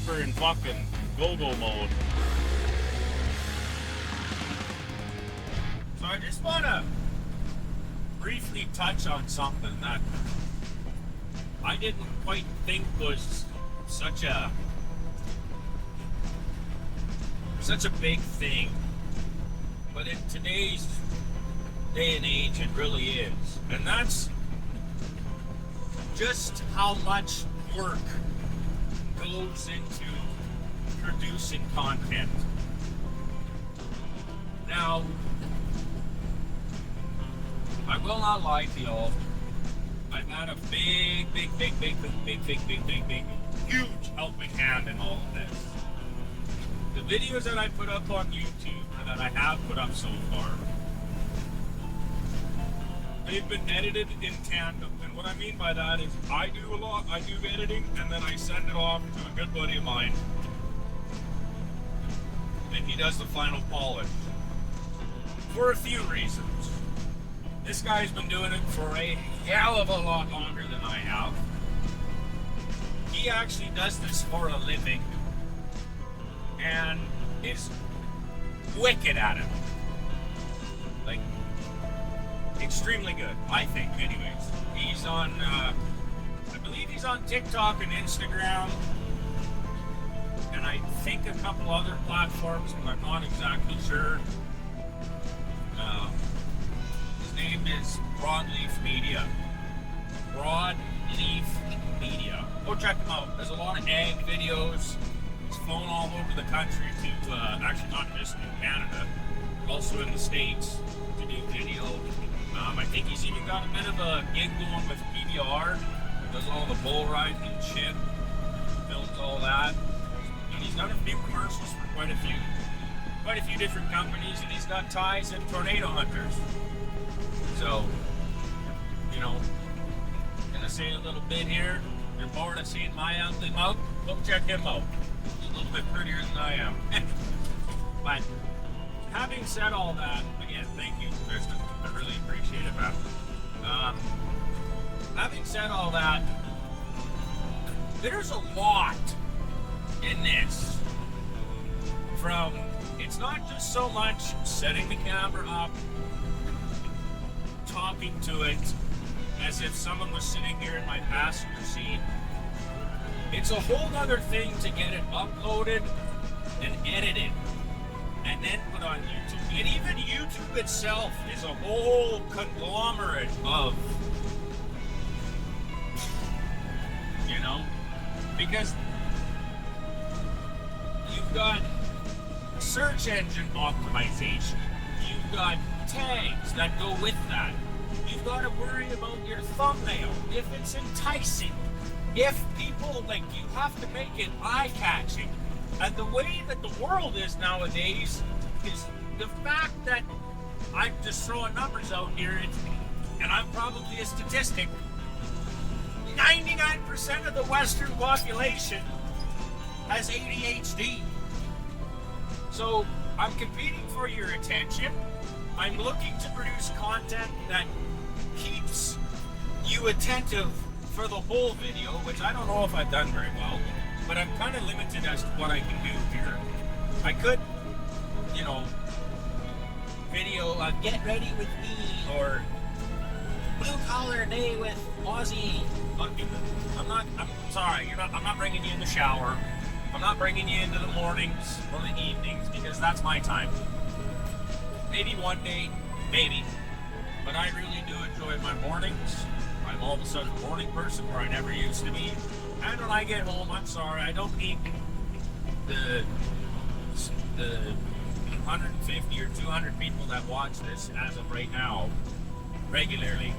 deeper in fucking go-go mode. So I just want to briefly touch on something that I didn't quite think was such a big thing, but in today's day and age it really is, and that's just how much work goes into producing content. Now, I will not lie to y'all, I've had a big, huge helping hand in all of this. The videos that I put up on YouTube, or that I have put up so far, they've been edited in tandem. And what I mean by that is I do editing, and then I send it off to a good buddy of mine, and he does the final polish. For a few reasons. This guy's been doing it for a hell of a lot longer than I have. He actually does this for a living and is wicked at it. Like, extremely good, I think, anyways. He's on, I believe he's on TikTok and Instagram, and I think a couple other platforms, but I'm not exactly sure. His name is Broadleaf Media. Broadleaf Media. Go check him out. There's a lot of ag videos. He's flown all over the country to, actually not just in Canada, but also in the States to do video. I think he's even got a bit of a gig going with PBR. Does all the bull riding and shit. Films all that. And he's done a few commercials for quite a few different companies, and he's got ties in tornado hunters. So, you know, gonna say a little bit here. If you're bored of seeing my ugly mouth, go check him out. He's a little bit prettier than I am. But having said all that, again, thank you, Kristen. I really appreciate it, man. Having said all that, there's a lot in this. From, it's not just so much setting the camera up, talking to it as if someone was sitting here in my passenger seat. It's a whole other thing to get it uploaded and edited and then put on YouTube. And even YouTube itself is a whole conglomerate of, you know, because you've got search engine optimization, you've got tags that go with that, you've got to worry about your thumbnail, if it's enticing, if people, like, you have to make it eye-catching. And the way that the world is nowadays is the fact that I'm just throwing numbers out here, and I'm probably a statistic, 99% of the Western population has ADHD. So I'm competing for your attention. I'm looking to produce content that keeps you attentive for the whole video, which I don't know if I've done very well, but I'm kind of limited as to what I can do here. I could, you know, video get ready with me, or blue collar day with Ozzy. I'm sorry, I'm not bringing you in the shower. I'm not bringing you into the mornings or the evenings, because that's my time. Maybe one day, maybe. But I really do enjoy my mornings. I'm all of a sudden a morning person where I never used to be. And when I get home, I'm sorry, I don't need the 150 or 200 people that watch this as of right now regularly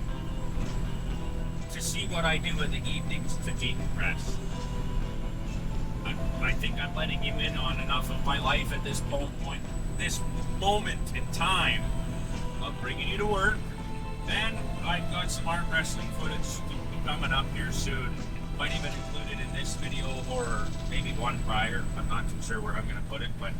to see what I do in the evenings to decompress. I think I'm letting you in on enough of my life at this point, this moment in time of bringing you to work. And I've got some arm wrestling footage coming up here soon. Might even include it in this video, or maybe one prior. I'm not too sure where I'm going to put it, but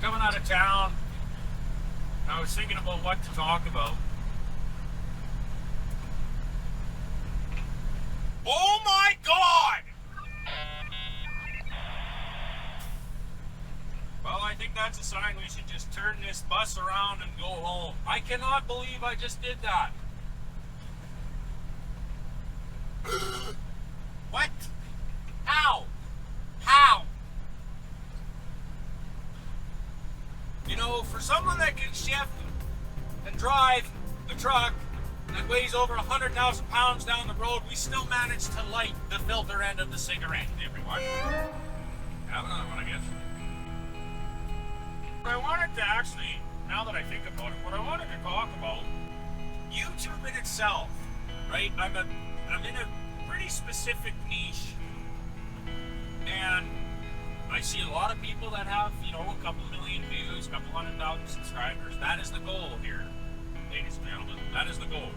coming out of town. I was thinking about what to talk about. Oh my God! Well, I think that's a sign we should just turn this bus around and go home. I cannot believe I just did that. What? How? How? You know, for someone that can shift and drive a truck that weighs over 100,000 pounds down the road, we still managed to light the filter end of the cigarette, everyone. Have another one, I guess. I wanted to actually, now that I think about it, what I wanted to talk about, YouTube in itself, right? I'm in a pretty specific niche, and I see a lot of people that have, you know, a couple million views, a couple 100,000 subscribers. That is the goal here, ladies and gentlemen. That is the goal,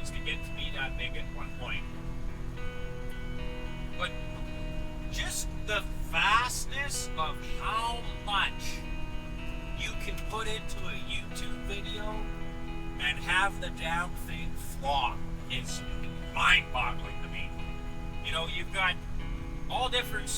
is to get to be that big at one point. But just the vastness of how much you can put into a YouTube video and have the damn thing flop is mind-boggling to me. You know, you've got all different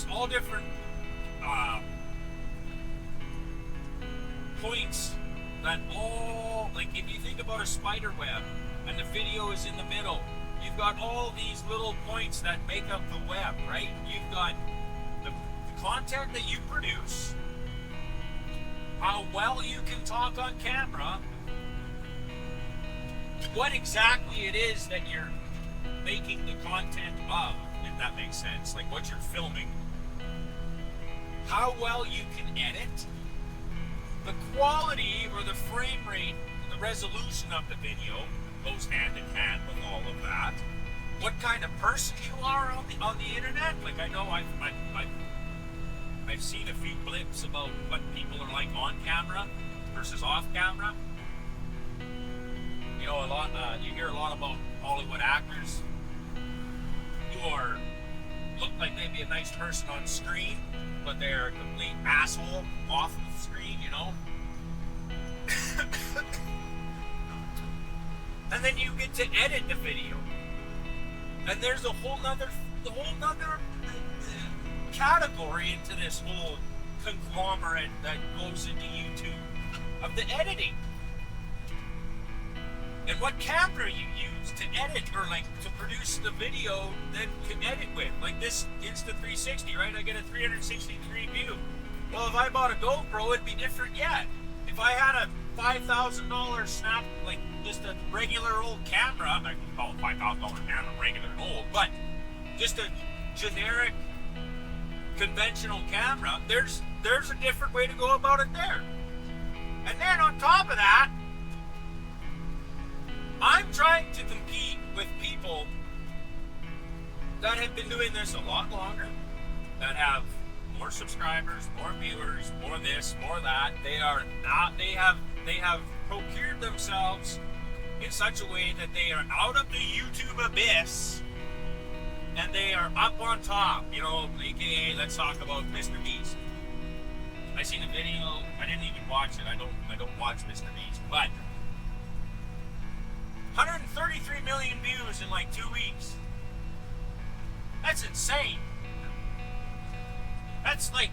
points that all, like if you think about a spider web and the video is in the middle, you've got all these little points that make up the web, right? You've got the content that you produce, how well you can talk on camera, what exactly it is that you're making the content of, if that makes sense, like what you're filming, how well you can edit, the quality or the frame rate, the resolution of the video goes hand in hand with all of that. What kind of person you are on the internet? Like I know I've seen a few blips about what people are like on camera versus off camera. You know, you hear a lot about Hollywood actors who look like they'd be a nice person on screen, but they're a complete asshole off the screen, you know? And then you get to edit the video. And there's a whole nother category into this whole conglomerate that goes into YouTube of the editing. And what camera you use to edit or like to produce the video that can edit with. Like this Insta360, right? I get a 360 view. Well, if I bought a GoPro, it'd be different yet. If I had a $5,000 snap, like just a regular old camera, I can call it $5,000 camera, regular and old, but just a generic conventional camera, there's a different way to go about it there. And then on top of that, I'm trying to compete with people that have been doing this a lot longer, that have more subscribers, more viewers, more this, more that. They have procured themselves in such a way that they are out of the YouTube abyss and they are up on top, you know, aka let's talk about Mr. Beast. I seen a video, I didn't even watch it, I don't watch Mr. Beast, but 133 million views in like 2 weeks. That's insane. That's like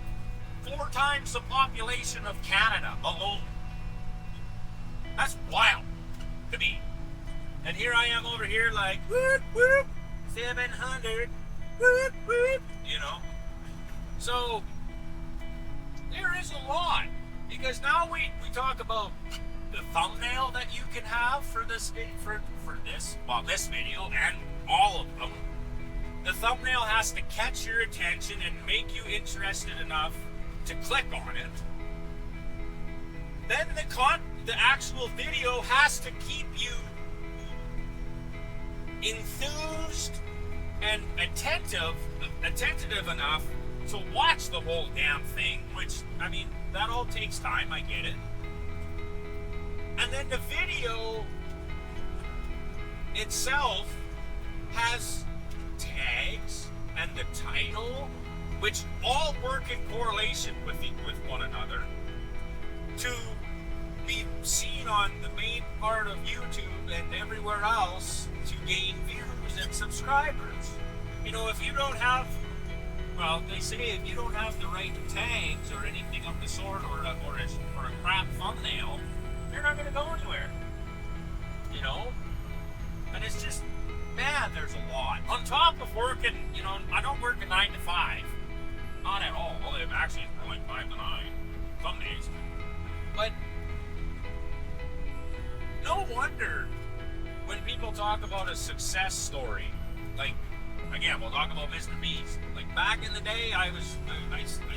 4 times the population of Canada alone. That's wild to me. And here I am over here like, whoop, whoop, 700, whoop, whoop, you know. So, there is a lot. Because now we talk about the thumbnail that you can have for this this video and all of them. The thumbnail has to catch your attention and make you interested enough to click on it. Then the actual video has to keep you enthused and attentive enough to watch the whole damn thing, which, I mean, that all takes time, I get it. And then the video itself has tags and the title which all work in correlation with one another, to be seen on the main part of YouTube and everywhere else to gain views and subscribers. You know, if you don't have, well, they say if you don't have the right tags or anything of the sort, or a crap thumbnail, you're not going to go anywhere. You know? And it's just, man, there's a lot. On top of working, you know, I don't work a 9 to 5. Not at all. Well, actually, it's more like 5 to 9 some days. But no wonder when people talk about a success story, like, again, we'll talk about Mr. Beast. Like, back in the day, I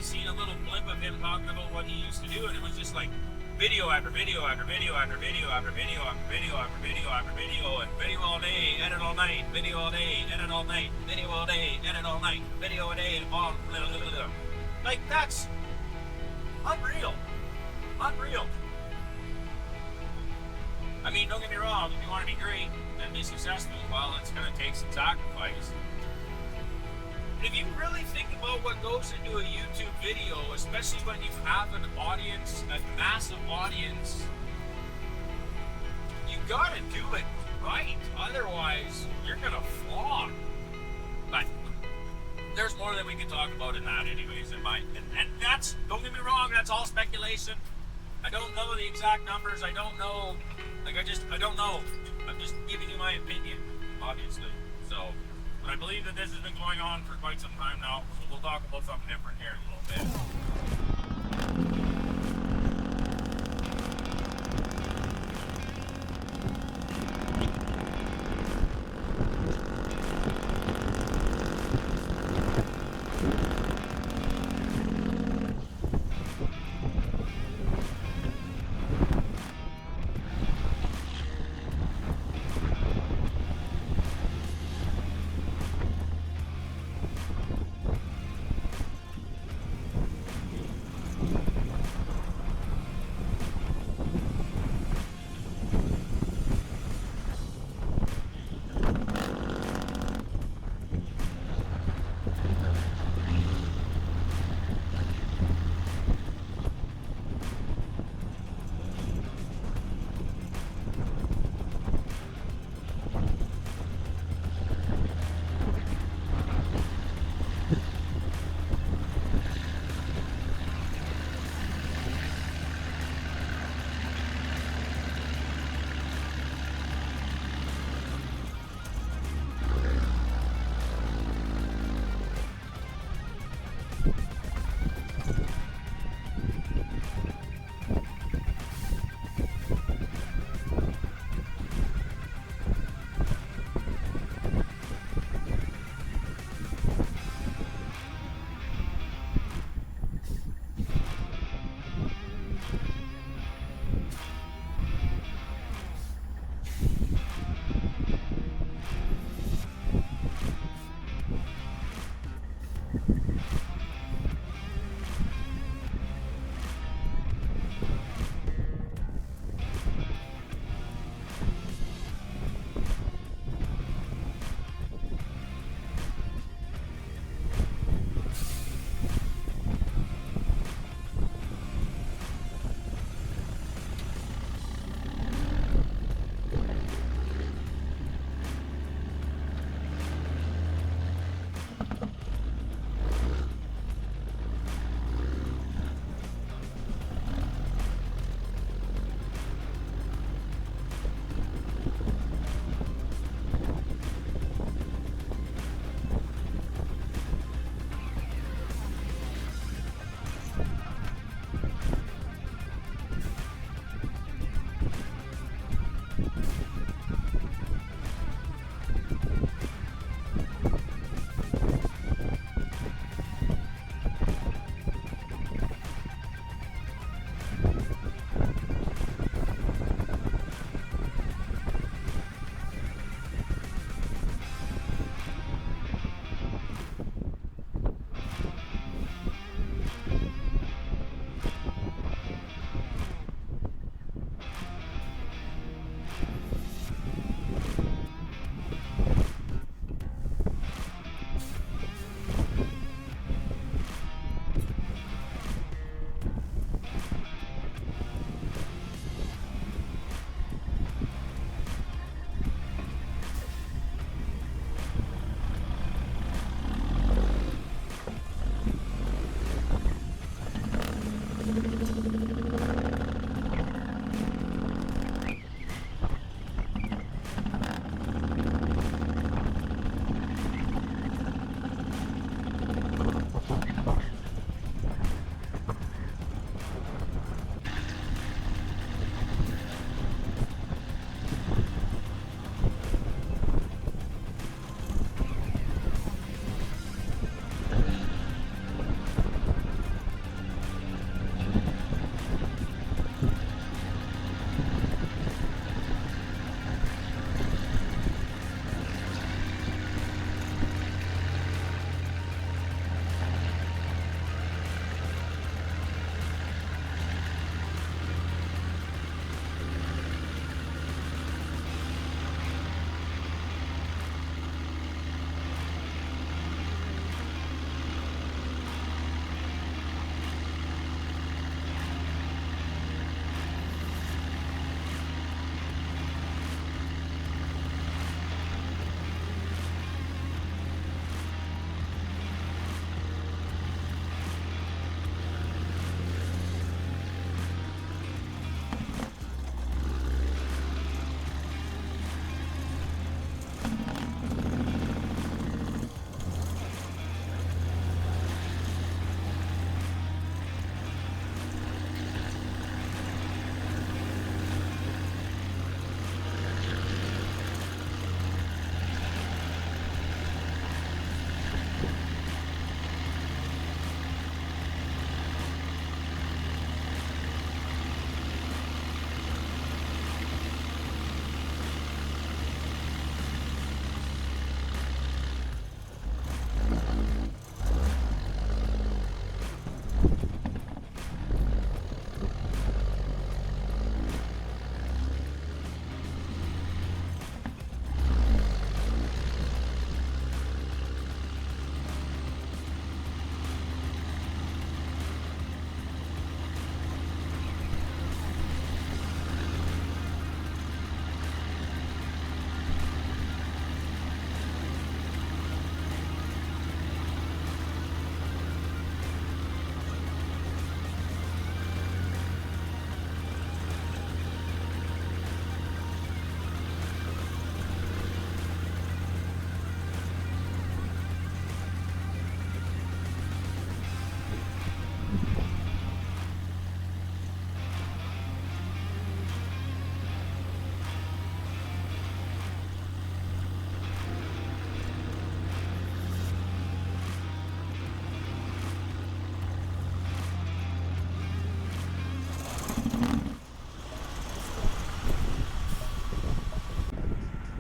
seen a little blip of him talking about what he used to do, and it was just like video after video after video after video after video after video after video after video, and video all day, edit all night, video all day, edit all night, video all day, edit all night, video a day, and blah, blah, blah, blah, blah. Like, that's unreal. Unreal. I mean, don't get me wrong, if you want to be great and be successful, well, it's going to take some sacrifice. If you really think about what goes into a YouTube video, especially when you have an audience, a massive audience, you gotta do it right. Otherwise, you're gonna flop. But there's more that we can talk about in that anyways, and that's, don't get me wrong, that's all speculation. I don't know the exact numbers, I don't know, I don't know. I'm just giving you my opinion, obviously. So, but I believe that this has been going on for quite some time now, so we'll talk about something different here in a little bit.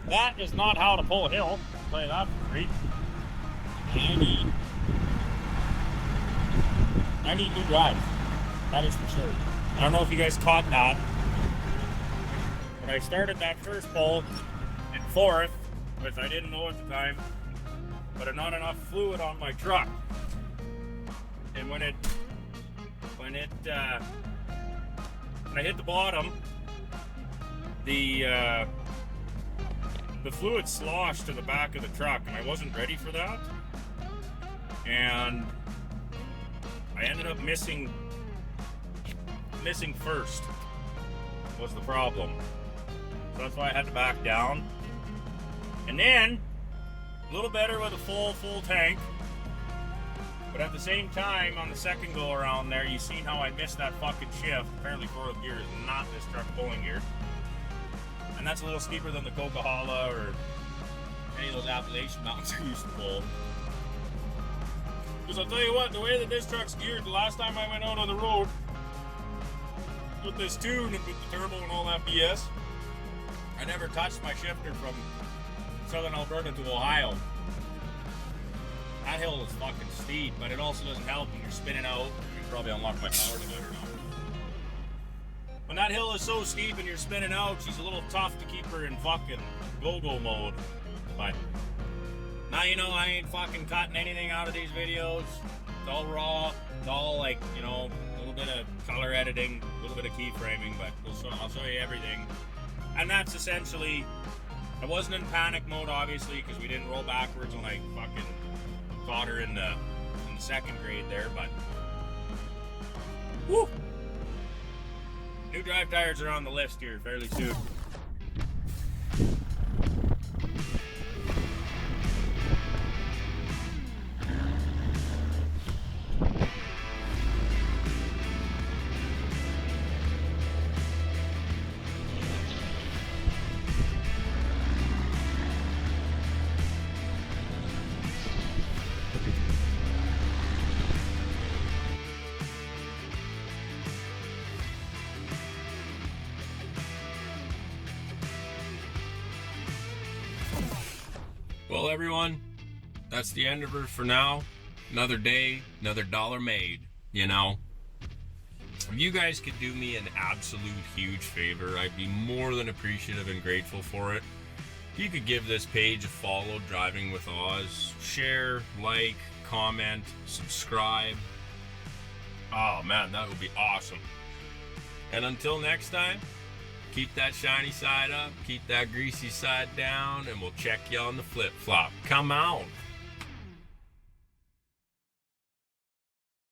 That is not how to pull a hill. I'll tell you that for free. I need new drives. That is for sure. I don't know if you guys caught that, but I started that first pull in fourth, which I didn't know at the time, but not enough fluid on my truck. And when I hit the bottom, the fluid sloshed to the back of the truck, and I wasn't ready for that. And I ended up missing first was the problem. So that's why I had to back down. And then a little better with a full tank. But at the same time, on the second go around there, you seen how I missed that fucking shift. Apparently 4th gear is not this truck pulling gear. And that's a little steeper than the Coquihalla or any of those Appalachian mountains I used to pull. Because I'll tell you what, the way that this truck's geared, the last time I went out on the road with this tune and with the turbo and all that BS, I never touched my shifter from southern Alberta to Ohio. That hill is fucking steep, but it also doesn't help when you're spinning out. You can probably unlock my power divider now. When that hill is so steep and you're spinning out, she's a little tough to keep her in fucking go-go mode. But now you know I ain't fucking cutting anything out of these videos. It's all raw. It's all like, you know, a little bit of color editing, a little bit of keyframing, but I'll show you everything. And that's essentially, I wasn't in panic mode, obviously, because we didn't roll backwards when I fucking caught her in the second grade there, but whew, New drive tires are on the list here fairly soon. Well, everyone, that's the end of it for now. Another day, another dollar made, you know. If you guys could do me an absolute huge favor, I'd be more than appreciative and grateful for it. If you could give this page a follow, Driving with Oz, share, like, comment, subscribe. Oh man, that would be awesome. And until next time, keep that shiny side up, keep that greasy side down, and we'll check you on the flip-flop. Come on.